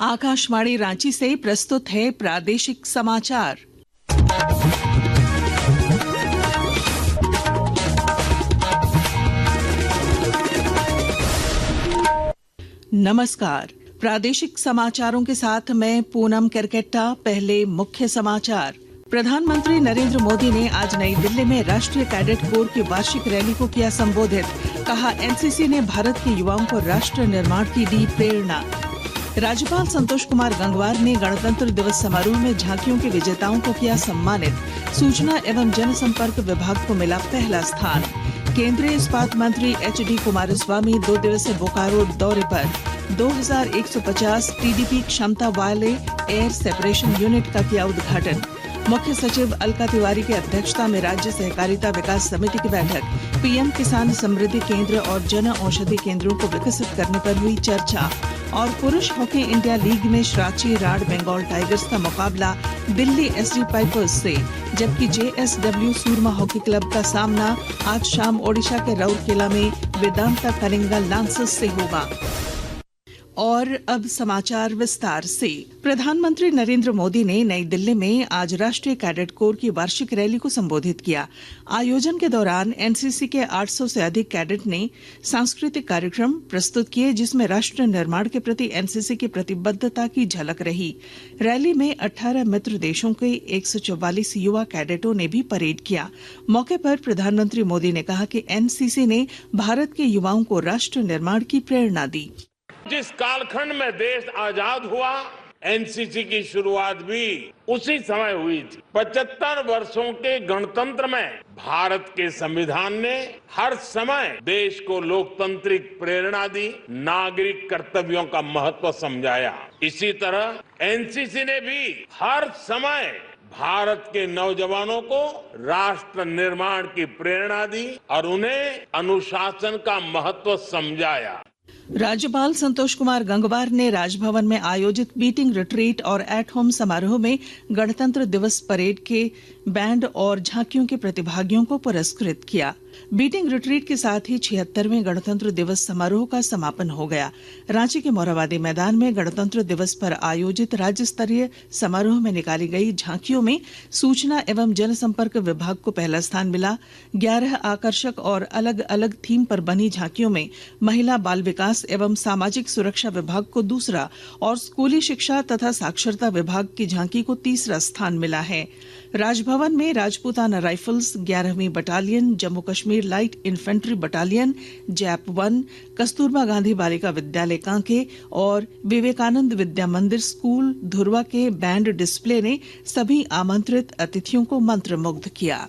आकाशवाणी रांची से प्रस्तुत है प्रादेशिक समाचार। नमस्कार, प्रादेशिक समाचारों के साथ मैं पूनम करकेट्टा। पहले मुख्य समाचार। प्रधानमंत्री नरेंद्र मोदी ने आज नई दिल्ली में राष्ट्रीय कैडेट कोर की वार्षिक रैली को किया संबोधित। कहा, एनसीसी ने भारत के युवाओं को राष्ट्र निर्माण की दी प्रेरणा। राज्यपाल संतोष कुमार गंगवार ने गणतंत्र दिवस समारोह में झांकियों के विजेताओं को किया सम्मानित। सूचना एवं जनसंपर्क विभाग को मिला पहला स्थान। केंद्रीय इस्पात मंत्री एचडी कुमारस्वामी 2 दिवसीय बोकारो दौरे पर। 2150 टीडीपी क्षमता वाले एयर सेपरेशन यूनिट का किया उद्घाटन। मुख्य सचिव अलका तिवारी की अध्यक्षता में राज्य सहकारिता विकास समिति की बैठक। पीएम किसान समृद्धि केंद्र और जन औषधि केंद्रों को विकसित करने पर हुई चर्चा। और पुरुष हॉकी इंडिया लीग में रांची राड बंगाल टाइगर्स का मुकाबला दिल्ली एसडी पाइपर्स से, जबकि जेएसडब्ल्यू सूरमा हॉकी क्लब का सामना आज शाम ओडिशा के राउरकेला में वेदांता कलिंगा लांसर्स से होगा। और अब समाचार विस्तार से। प्रधानमंत्री नरेंद्र मोदी ने नई दिल्ली में आज राष्ट्रीय कैडेट कोर की वार्षिक रैली को संबोधित किया। आयोजन के दौरान एनसीसी के 800 से अधिक कैडेट ने सांस्कृतिक कार्यक्रम प्रस्तुत किए, जिसमें राष्ट्र निर्माण के प्रति एनसीसी की प्रतिबद्धता की झलक रही। रैली में 18 मित्र देशों के 144 युवा कैडेटों ने भी परेड किया। मौके पर प्रधानमंत्री मोदी ने कहा कि एनसीसी ने भारत के युवाओं को राष्ट्र निर्माण की प्रेरणा दी। जिस कालखंड में देश आजाद हुआ, एनसीसी की शुरुआत भी उसी समय हुई थी। 75 वर्षों के गणतंत्र में भारत के संविधान ने हर समय देश को लोकतांत्रिक प्रेरणा दी, नागरिक कर्तव्यों का महत्व समझाया। इसी तरह एनसीसी ने भी हर समय भारत के नौजवानों को राष्ट्र निर्माण की प्रेरणा दी और उन्हें अनुशासन का महत्व समझाया। राज्यपाल संतोष कुमार गंगवार ने राजभवन में आयोजित बीटिंग रिट्रीट और एट होम समारोह में गणतंत्र दिवस परेड के बैंड और झांकियों के प्रतिभागियों को पुरस्कृत किया। बीटिंग रिट्रीट के साथ ही 76वें गणतंत्र दिवस समारोह का समापन हो गया। रांची के मोराबादी मैदान में गणतंत्र दिवस पर आयोजित राज्य स्तरीय समारोह में निकाली गई झांकियों में सूचना एवं जनसंपर्क विभाग को पहला स्थान मिला। 11 आकर्षक और अलग अलग थीम पर बनी झांकियों में महिला बाल विकास एवं सामाजिक सुरक्षा विभाग को दूसरा और स्कूली शिक्षा तथा साक्षरता विभाग की झांकी को तीसरा स्थान मिला है। राजभवन में राजपूताना राइफल्स 11वीं battalion, Jammu Kashmir light infantry battalion, JAP 1, Kasturba Gandhi Balika Vidyalaya Kanke और विवेकानंद विद्या मंदिर स्कूल धुरवा के बैंड डिस्प्ले ने सभी आमंत्रित अतिथियों को मंत्रमुग्ध किया।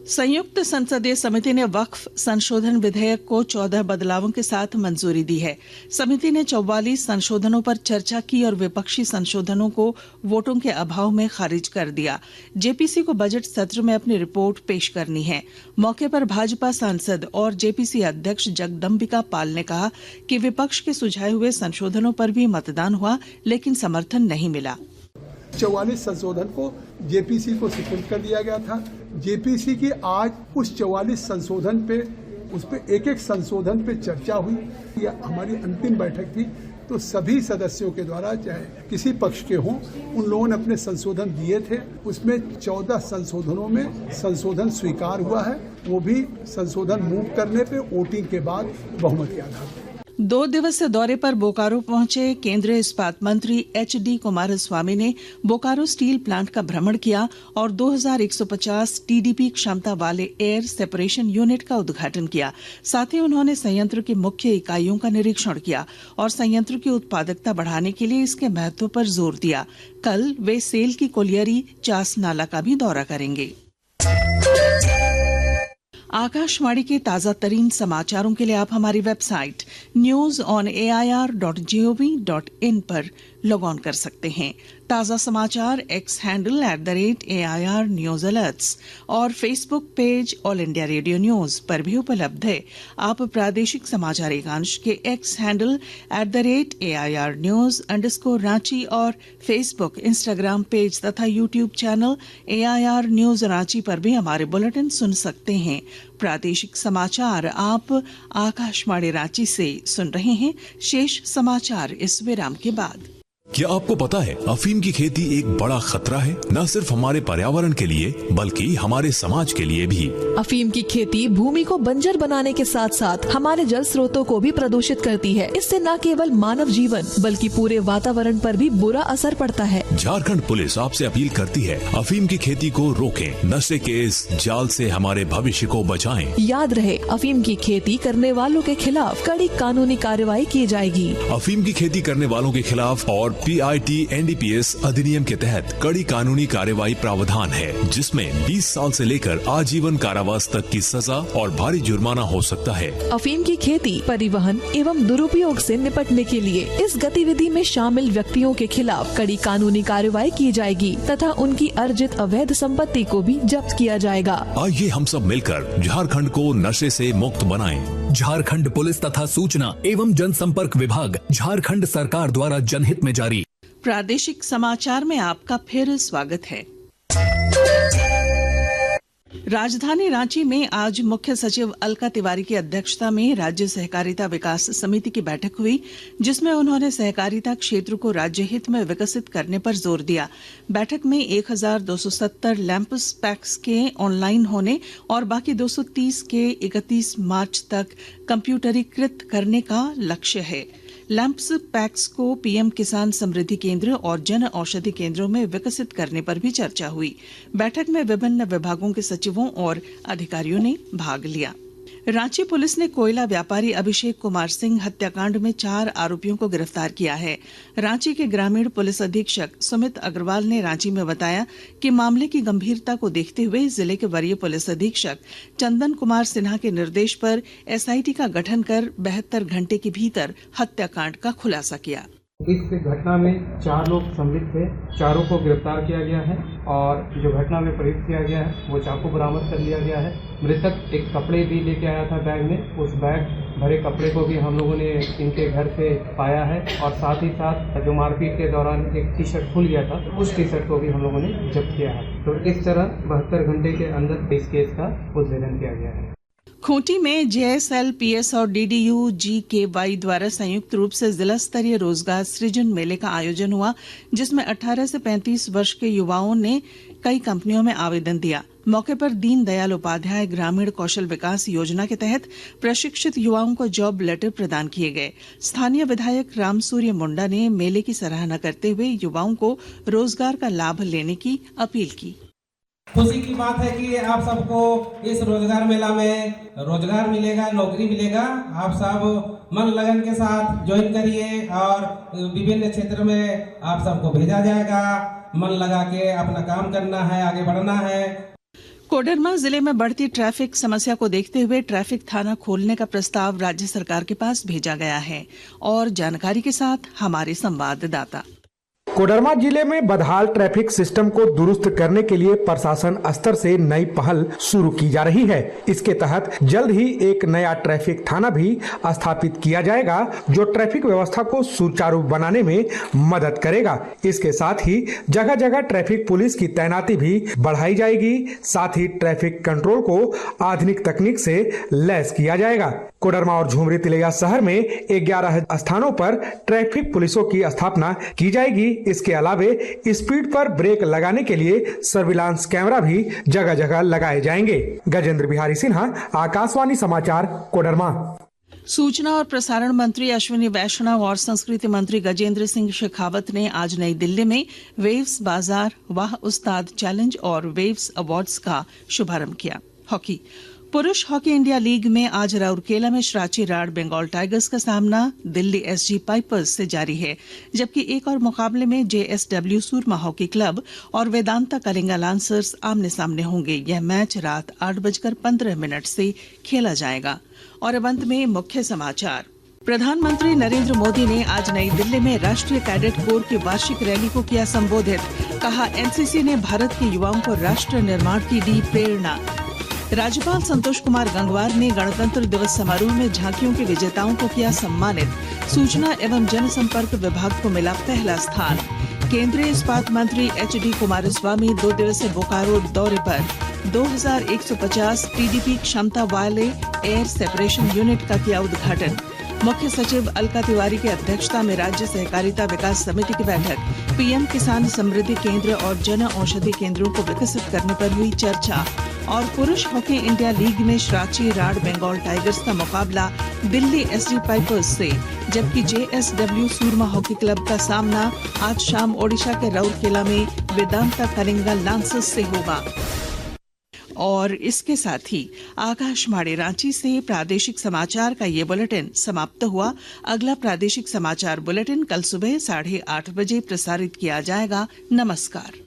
संयुक्त संसदीय समिति ने वक्फ संशोधन विधेयक को 14 बदलावों के साथ मंजूरी दी है। समिति ने 44 संशोधनों पर चर्चा की और विपक्षी संशोधनों को वोटों के अभाव में खारिज कर दिया। जेपीसी को बजट सत्र में अपनी रिपोर्ट पेश करनी है। मौके पर भाजपा सांसद और जेपीसी अध्यक्ष जगदम्बिका पाल ने कहा कि विपक्ष के सुझाए हुए संशोधनों पर भी मतदान हुआ, लेकिन समर्थन नहीं मिला। 44 संशोधन को जेपीसी को सुपुर्द कर दिया गया था। जेपीसी की आज उस 44 संशोधन पे, उस पे एक एक संशोधन पे चर्चा हुई। यह हमारी अंतिम बैठक थी, तो सभी सदस्यों के द्वारा, चाहे किसी पक्ष के हों, उन लोगों ने अपने संशोधन दिए थे। उसमें 14 संशोधनों में संशोधन स्वीकार हुआ है, वो भी संशोधन मूव करने पे वोटिंग के बाद बहुमत के आधार पर। 2 दिवसीय दौरे पर बोकारो पहुंचे केंद्रीय इस्पात मंत्री एचडी कुमारस्वामी ने बोकारो स्टील प्लांट का भ्रमण किया और 2150 टीडीपी क्षमता वाले एयर सेपरेशन यूनिट का उद्घाटन किया। साथ ही उन्होंने संयंत्र की मुख्य इकाइयों का निरीक्षण किया और संयंत्र की उत्पादकता बढ़ाने के लिए इसके महत्व पर जोर दिया। कल वे सेल की कोलियरी चास नाला का भी दौरा करेंगे। आकाशवाणी के ताजा तरीन समाचारों के लिए आप हमारी वेबसाइट newsonair.gov.in पर लॉग ऑन कर सकते हैं। ताज़ा समाचार X handle @AIR news alerts और Facebook page All India Radio News पर भी उपलब्ध है। आप प्रादेशिक समाचार एकांश के एक्स हैंडल @AIR न्यूज _ और फेसबुक, इंस्टाग्राम पेज तथा YouTube channel AIR news Ranchi पर भी हमारे बुलेटिन सुन सकते हैं। प्रादेशिक समाचार आप आकाशवाणी रांची से सुन रहे हैं। शेष समाचार इस विराम के बाद। क्या आपको पता है अफीम की खेती एक बड़ा खतरा है, न सिर्फ हमारे पर्यावरण के लिए बल्कि हमारे समाज के लिए भी। अफीम की खेती भूमि को बंजर बनाने के साथ साथ हमारे जल स्रोतों को भी प्रदूषित करती है। इससे न केवल मानव जीवन बल्कि पूरे वातावरण पर भी बुरा असर पड़ता है। झारखंड पुलिस आपसे अपील करती है, अफीम की खेती को रोकें, नशे के इस जाल से हमारे भविष्य को बचाएं। याद रहे, अफीम की खेती करने वालों के खिलाफ कड़ी कानूनी कार्रवाई की जाएगी। अफीम की खेती करने वालों के खिलाफ और PIT NDPS अधिनियम के तहत कड़ी कानूनी कार्यवाही प्रावधान है, जिसमें 20 साल से लेकर आजीवन कारावास तक की सजा और भारी जुर्माना हो सकता है। अफीम की खेती, परिवहन एवं दुरुपयोग से निपटने के लिए इस गतिविधि में शामिल व्यक्तियों के खिलाफ कड़ी कानूनी कार्रवाई की जाएगी तथा उनकी अर्जित अवैध संपत्ति को भी जब्त किया जाएगा। आइए हम सब मिलकर झारखंड को नशे से मुक्त बनाएं। झारखंड पुलिस तथा सूचना एवं जनसंपर्क विभाग, झारखंड सरकार द्वारा जनहित में जारी। प्रादेशिक समाचार में आपका फिर स्वागत है। राजधानी रांची में आज मुख्य सचिव अलका तिवारी की अध्यक्षता में राज्य सहकारिता विकास समिति की बैठक हुई, जिसमें उन्होंने सहकारिता क्षेत्र को राज्य हित में विकसित करने पर जोर दिया। बैठक में 1270 लैंप्स पैक्स के ऑनलाइन होने और बाकी 230 के 31 मार्च तक कंप्यूटरीकृत करने का लक्ष्य है। लैंप्स पैक्स को पीएम किसान समृद्धि केंद्र और जन औषधि केंद्रों में विकसित करने पर भी चर्चा हुई। बैठक में विभिन्न विभागों के सचिवों और अधिकारियों ने भाग लिया। रांची पुलिस ने कोयला व्यापारी अभिषेक कुमार सिंह हत्याकांड में 4 आरोपियों को गिरफ्तार किया है। रांची के ग्रामीण पुलिस अधीक्षक सुमित अग्रवाल ने रांची में बताया कि मामले की गंभीरता को देखते हुए जिले के वरीय पुलिस अधीक्षक चंदन कुमार सिन्हा के निर्देश पर SIT का गठन कर 72 घंटे के भीतर हत्याकांड का खुलासा किया। इस घटना में 4 लोग सम्मिलित थे, चारों को गिरफ्तार किया गया है और जो घटना में प्रयुक्त किया गया है वो चाकू बरामद कर लिया गया है। मृतक एक कपड़े भी लेके आया था बैग में, उस बैग भरे कपड़े को भी हम लोगों ने इनके घर से पाया है और साथ ही साथ जो मारपीट के दौरान एक टी-शर्ट खुल गया था, उस टी-शर्ट को भी हम लोगों ने जब्त किया है। तो इस तरह 72 घंटे के अंदर इस केस का उद्भेदन किया गया है। खूंटी में JSL PS और DDU GKY द्वारा संयुक्त रूप से जिला स्तरीय रोजगार सृजन मेले का आयोजन हुआ, जिसमें 18 से 35 वर्ष के युवाओं ने कई कंपनियों में आवेदन दिया। मौके पर दीनदयाल उपाध्याय ग्रामीण कौशल विकास योजना के तहत प्रशिक्षित युवाओं को जॉब लेटर प्रदान किए गए। स्थानीय विधायक रामसूर्य मुंडा ने मेले की सराहना करते हुए युवाओं को रोजगार का लाभ लेने की अपील की। खुशी की बात है कि आप सबको इस रोजगार मेला में रोजगार मिलेगा, नौकरी मिलेगा। आप सब मन लगन के साथ ज्वाइन करिए और विभिन्न क्षेत्र में आप सबको भेजा जाएगा। मन लगा के अपना काम करना है, आगे बढ़ना है। कोडरमा जिले में बढ़ती ट्रैफिक समस्या को देखते हुए ट्रैफिक थाना खोलने का प्रस्ताव राज्य सरकार के पास भेजा गया है। और जानकारी के साथ हमारे संवाददाता। कोडरमा जिले में बदहाल ट्रैफिक सिस्टम को दुरुस्त करने के लिए प्रशासन स्तर से नई पहल शुरू की जा रही है। इसके तहत जल्द ही एक नया ट्रैफिक थाना भी स्थापित किया जाएगा, जो ट्रैफिक व्यवस्था को सुचारू बनाने में मदद करेगा। इसके साथ ही जगह जगह ट्रैफिक पुलिस की तैनाती भी बढ़ाई जाएगी। साथ ही ट्रैफिक कंट्रोल को आधुनिक तकनीक से लैस किया जाएगा। कोडरमा और झुमरी तिलैया शहर में 11 स्थानों पर ट्रैफिक पुलिसों की स्थापना की जाएगी। इसके अलावे स्पीड पर ब्रेक लगाने के लिए सर्विलांस कैमरा भी जगह जगह लगाए जाएंगे। गजेंद्र बिहारी सिन्हा, आकाशवाणी समाचार, कोडरमा। सूचना और प्रसारण मंत्री अश्विनी वैष्णव और संस्कृति मंत्री गजेंद्र सिंह शेखावत ने आज नई दिल्ली में वेव्स बाजार वाह उस्ताद चैलेंज और वेव्स अवार्ड्स का शुभारंभ किया। हॉकी पुरुष हॉकी इंडिया लीग में आज राउरकेला में श्राची राड बंगाल टाइगर्स का सामना दिल्ली SG पाइपर्स से जारी है, जबकि एक और मुकाबले में JSW सूरमा हॉकी क्लब और वेदांता कलिंगा लांसर्स आमने सामने होंगे। यह मैच रात 8:15 से खेला जाएगा। और अब अंत में मुख्य समाचार। प्रधानमंत्री नरेंद्र मोदी ने आज नई दिल्ली में राष्ट्रीय कैडेट कोर की वार्षिक रैली को किया संबोधित। कहा, एनसीसी ने भारत के युवाओं को राष्ट्र निर्माण की दी प्रेरणा। राज्यपाल संतोष कुमार गंगवार ने गणतंत्र दिवस समारोह में झांकियों के विजेताओं को किया सम्मानित। सूचना एवं जनसंपर्क विभाग को मिला पहला स्थान। केंद्रीय इस्पात मंत्री एचडी कुमारस्वामी 2 दिवसीय बोकारो दौरे पर। 2150 टीडीपी क्षमता वाले एयर सेपरेशन यूनिट का किया उद्घाटन। मुख्य सचिव अलका तिवारी की अध्यक्षता में राज्य सहकारिता विकास समिति की बैठक। पीएम किसान समृद्धि केंद्र और जन औषधि केंद्रों को विकसित करने पर हुई चर्चा। और पुरुष हॉकी इंडिया लीग में रांची राड बंगाल टाइगर्स का मुकाबला दिल्ली एसडी पाइपर्स से, जबकि जेएसडब्ल्यू सूरमा हॉकी क्लब का सामना आज शाम ओडिशा के राउरकेला में वेदांता कलिंगा लांसर्स से होगा। और इसके साथ ही आकाशवाणी रांची से प्रादेशिक समाचार का ये बुलेटिन समाप्त हुआ। अगला प्रादेशिक समाचार बुलेटिन कल सुबह 8:30 बजे प्रसारित किया जाएगा। नमस्कार।